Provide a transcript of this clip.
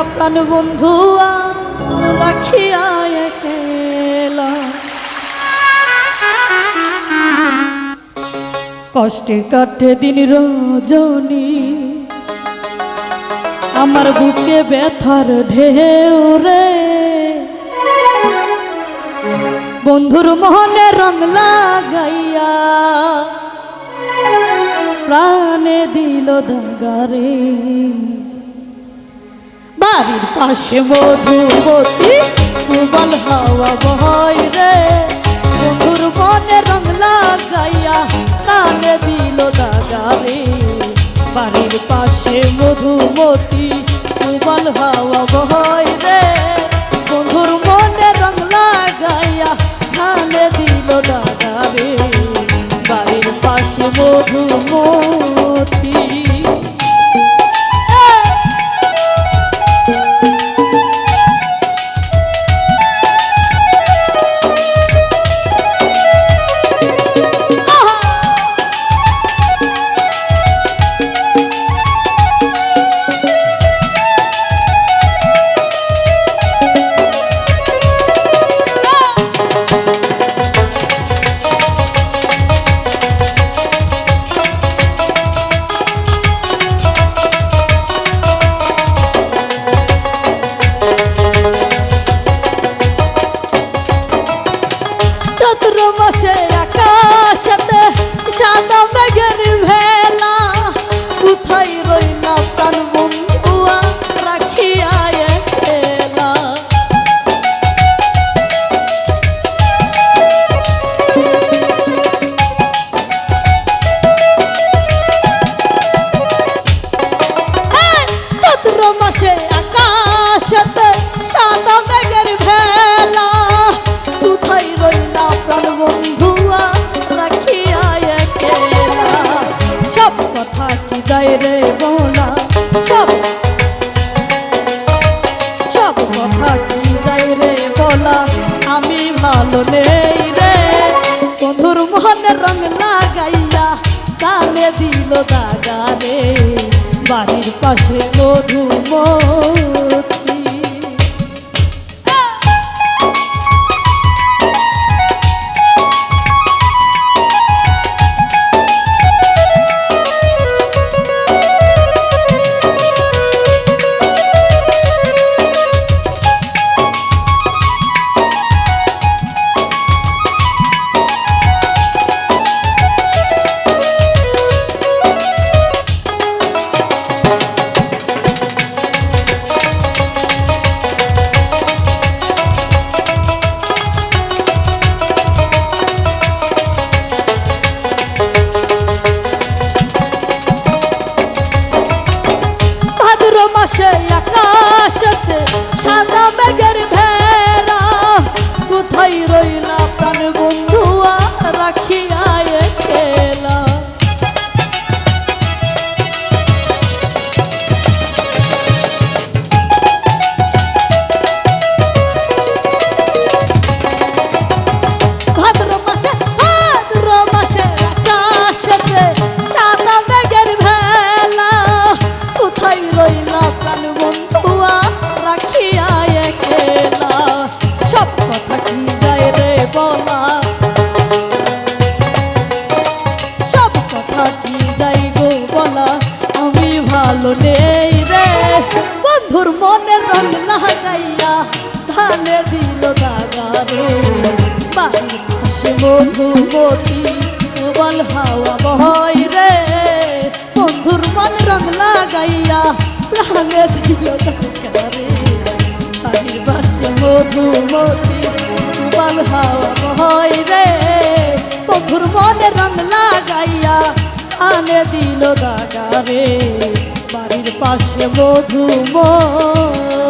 প্রাণ বন্ধু রাখিয়া একলা কষ্টে কাটে দিন রজনী আমার বুকে ব্যথার ঢেউ রে বন্ধুর মোহনে রং লাগাইয়া প্রাণে দিল দাগারে বাড়ির পাশে মধুমতি কোমল হাওয়া বয় রে বন্ধুর মনে রং লাগাইয়া প্রাণে দিল দাগারে বাড়ির পাশে মধুমতি কোমল হাওয়া বয় রে বন্ধুর মনে রং লাগাইয়া প্রাণে দিল দাগারে বাড়ির পাশে মধুমতি মাসে আকাশেতে সাদা মেঘের ভেলা কোথায় রইলা প্রাণ বন্ধুয়া রাখিয়া একলা চৈত্র মাসে আকাশেতে সাদা মেঘের ভেলা কোথায় রইলা প্রাণ বন্ধুয়া রাখিয়া একলা সব কথা কি যায় রে বলা সব কথা কি যায় রে বলা আমি ভালো নেই রে বন্ধুর মনে রং লাগাইয়া কানে দিল দাগা রে বাড়ির পাশে মধুমতি মাসে আকাশেতে সাদা মেঘের ভেলা কোথায় রইলা প্রাণ বন্ধুয়া রাখিয়া একলা ভাদ্র মাসে আকাশেতে সাদা মেঘের ভেলা কোথায় রইলা প্রাণ বন্ধুয়া রাখিয়া একলা সব কথা কি যায় রে বলা সব কথা কি যাই গো বলা আমি ভালো নেই রে বন্ধুর মনে রং লাগাইয়া ধানে দিল দাগা রে বাড়ির পাশে মধুমতি কোমল হাওয়া বয় রে বন্ধুর মনে রং লাগাইয়া প্রাণে দিল দাগা রে বাড়ির পাশে মধুমতি কোমল হাওয়া বয় রে বন্ধুর মনে রং লাগাইয়া প্রাণে দিল দাগা রে বাড়ির পাশে মধুমতি